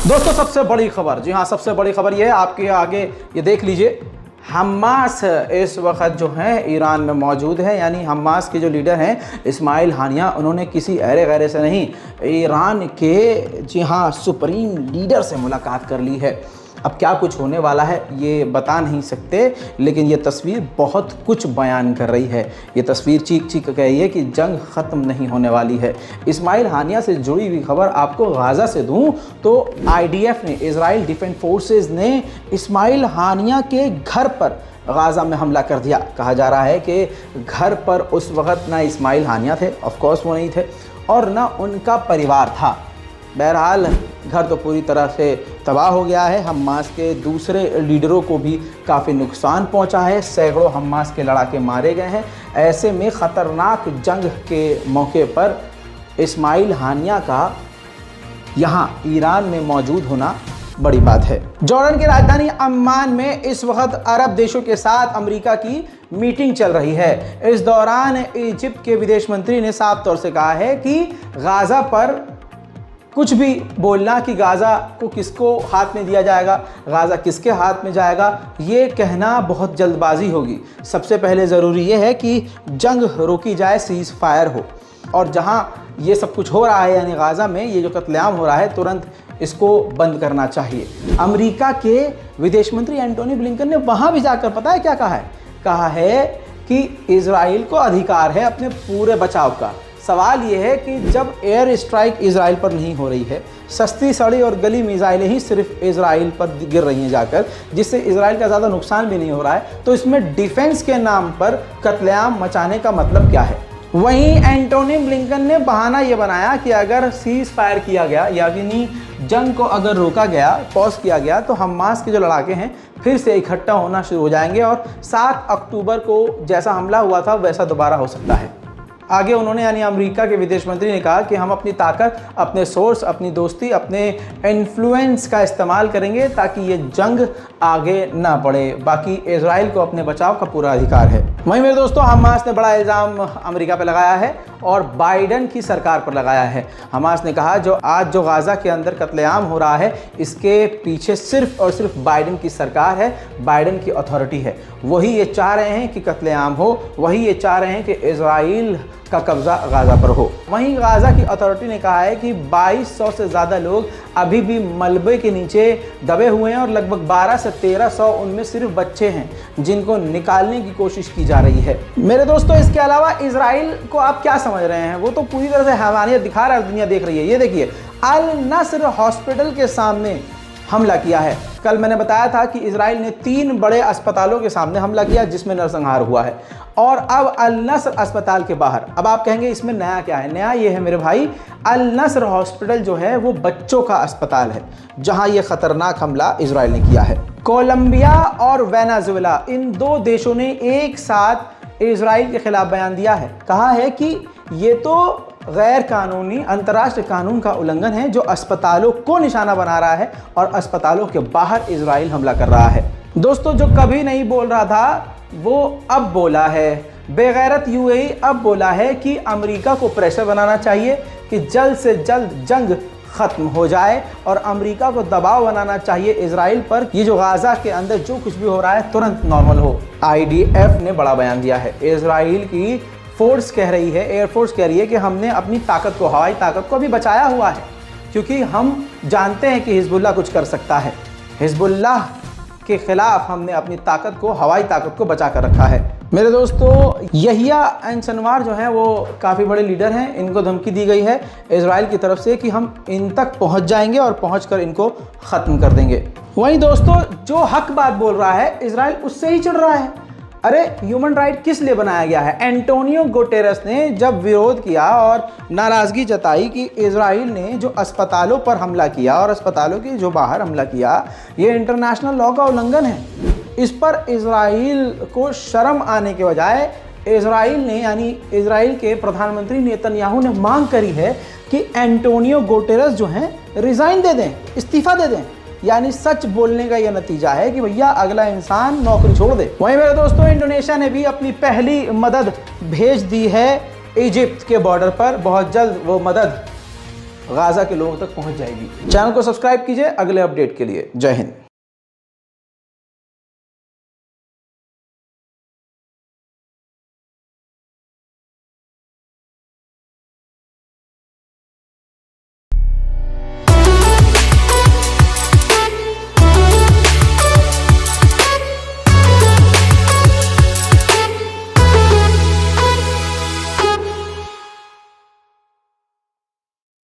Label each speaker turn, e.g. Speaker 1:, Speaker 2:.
Speaker 1: दोस्तों सबसे बड़ी खबर, जी हाँ सबसे बड़ी खबर ये है, आपके आगे ये देख लीजिए। हमास इस वक्त जो है ईरान में मौजूद है, यानी हमास के जो लीडर हैं इस्माइल हानिया, उन्होंने किसी अरे गैरे से नहीं, ईरान के जी हाँ सुप्रीम लीडर से मुलाकात कर ली है। अब क्या कुछ होने वाला है ये बता नहीं सकते, लेकिन ये तस्वीर बहुत कुछ बयान कर रही है। ये तस्वीर चीख चीख कह रही है कि जंग ख़त्म नहीं होने वाली है। इस्माइल हानिया से जुड़ी हुई खबर आपको गाज़ा से दूं तो IDF ने, इजराइल डिफेंस फोर्सेस ने इस्माइल हानिया के घर पर गाज़ा में हमला कर दिया। कहा जा रहा है कि घर पर उस वक़्त ना इस्माइल हानिया थे, ऑफकोर्स वो नहीं थे, और ना उनका परिवार था। बहरहाल घर तो पूरी तरह से तबाह हो गया है। हमास के दूसरे लीडरों को भी काफ़ी नुकसान पहुंचा है, सैकड़ों हमास के लड़ाके मारे गए हैं। ऐसे में ख़तरनाक जंग के मौके पर इस्माइल हानिया का यहाँ ईरान में मौजूद होना बड़ी बात है। जॉर्डन की राजधानी अम्मान में इस वक्त अरब देशों के साथ अमेरिका की मीटिंग चल रही है। इस दौरान इजिप्ट के विदेश मंत्री ने साफ तौर से कहा है कि गाज़ा पर कुछ भी बोलना कि गाज़ा को किसको हाथ में दिया जाएगा, गाज़ा किसके हाथ में जाएगा, ये कहना बहुत जल्दबाजी होगी। सबसे पहले ज़रूरी ये है कि जंग रोकी जाए, सीज़ फायर हो, और जहाँ ये सब कुछ हो रहा है यानी गाज़ा में ये जो कत्लेआम हो रहा है, तुरंत इसको बंद करना चाहिए। अमेरिका के विदेश मंत्री एंटोनी ब्लिंकन ने वहाँ भी जाकर पता है क्या कहा है कि इजराइल को अधिकार है अपने पूरे बचाव का। सवाल ये है कि जब एयर स्ट्राइक इजराइल पर नहीं हो रही है, सस्ती सड़ी और गली मिसाइलें ही सिर्फ इजराइल पर गिर रही हैं जाकर, जिससे इजराइल का ज़्यादा नुकसान भी नहीं हो रहा है, तो इसमें डिफेंस के नाम पर कत्लेआम मचाने का मतलब क्या है। वहीं एंटोनी ब्लिंकन ने बहाना ये बनाया कि अगर सीज फायर किया गया, यानी जंग को अगर रोका गया, पॉज किया गया, तो हमास के जो लड़ाके हैं फिर से इकट्ठा होना शुरू हो जाएंगे और 7 अक्टूबर को जैसा हमला हुआ था वैसा दोबारा हो सकता है। आगे उन्होंने यानी अमेरिका के विदेश मंत्री ने कहा कि हम अपनी ताकत, अपने सोर्स, अपनी दोस्ती, अपने इन्फ्लुएंस का इस्तेमाल करेंगे ताकि ये जंग आगे ना बढ़े। बाकी इजराइल को अपने बचाव का पूरा अधिकार है। वहीं मेरे दोस्तों, हमास ने बड़ा इल्ज़ाम अमेरिका पर लगाया है और बाइडन की सरकार पर लगाया है। हमास ने कहा जो आज जो गाज़ा के अंदर कत्लेआम हो रहा है, इसके पीछे सिर्फ और सिर्फ बाइडन की सरकार है, बाइडन की अथॉरिटी है। वही ये चाह रहे हैं कि कत्लेआम हो, वही ये चाह रहे हैं कि इजराइल का कब्जा गाज़ा पर हो। वहीं गाज़ा की अथॉरिटी ने कहा है कि 2200 से ज़्यादा लोग अभी भी मलबे के नीचे दबे हुए हैं और लगभग 1200 से 1300 उनमें सिर्फ बच्चे हैं जिनको निकालने की कोशिश की जा रही है। मेरे दोस्तों, इसके अलावा इजराइल को आप क्या समझ रहे हैं, वो तो पूरी तरह से हैवानियत दिखा रहा है, दुनिया देख रही है। ये देखिए, अल नस्र हॉस्पिटल के सामने हमला किया है। कल मैंने बताया था कि इजराइल ने 3 बड़े अस्पतालों के सामने हमला किया जिसमें नरसंहार हुआ है, और अब अल नस्र अस्पताल के बाहर। अब आप कहेंगे इसमें नया क्या है? नया ये है मेरे भाई, अल नस्र हॉस्पिटल जो है वो बच्चों का अस्पताल है जहां ये खतरनाक हमला इजराइल ने किया है। कोलंबिया और वेनेजुएला, इन 2 देशों ने एक साथ इजराइल के खिलाफ बयान दिया है। कहा है कि ये तो गैर कानूनी अंतर्राष्ट्रीय कानून का उल्लंघन है जो अस्पतालों को निशाना बना रहा है और अस्पतालों के बाहर इजराइल हमला कर रहा है। दोस्तों, जो कभी नहीं बोल रहा था वो अब बोला है। बेगैरत UAE अब बोला है कि अमेरिका को प्रेशर बनाना चाहिए कि जल्द से जल्द जंग ख़त्म हो जाए और अमेरिका को दबाव बनाना चाहिए इजराइल पर, ये जो गाज़ा के अंदर जो कुछ भी हो रहा है तुरंत नॉर्मल हो। IDF ने बड़ा बयान दिया है। इजराइल की फोर्स कह रही है, एयरफोर्स कह रही है कि हमने अपनी ताकत को, हवाई ताकत को अभी बचाया हुआ है, क्योंकि हम जानते हैं कि हिजबुल्लाह कुछ कर सकता है। हिजबुल्लाह के खिलाफ हमने अपनी ताकत को, हवाई ताकत को बचा कर रखा है। मेरे दोस्तों, यहिया सिनवार जो हैं वो काफ़ी बड़े लीडर हैं। इनको धमकी दी गई है इजराइल की तरफ से कि हम इन तक पहुंच जाएंगे और पहुंचकर इनको ख़त्म कर देंगे। वहीं दोस्तों, जो हक बात बोल रहा है इजराइल उससे ही चिढ़ रहा है। अरे ह्यूमन राइट किस लिए बनाया गया है? एंटोनियो गुटेरेस ने जब विरोध किया और नाराज़गी जताई कि इजराइल ने जो अस्पतालों पर हमला किया और अस्पतालों के जो बाहर हमला किया, ये इंटरनेशनल लॉ का उल्लंघन है। इस पर इजराइल को शर्म आने के बजाय इजराइल ने, यानी इजराइल के प्रधानमंत्री नेतन्याहू ने मांग करी है कि एंटोनियो गुटेरेस जो हैं रिज़ाइन दे दें, इस्तीफ़ा दे दें। यानी सच बोलने का यह नतीजा है कि भैया अगला इंसान नौकरी छोड़ दे। वहीं मेरे दोस्तों, इंडोनेशिया ने भी अपनी पहली मदद भेज दी है इजिप्ट के बॉर्डर पर। बहुत जल्द वो मदद गाज़ा के लोगों तक पहुंच जाएगी। चैनल को सब्सक्राइब कीजिए अगले अपडेट के लिए। जय हिंद।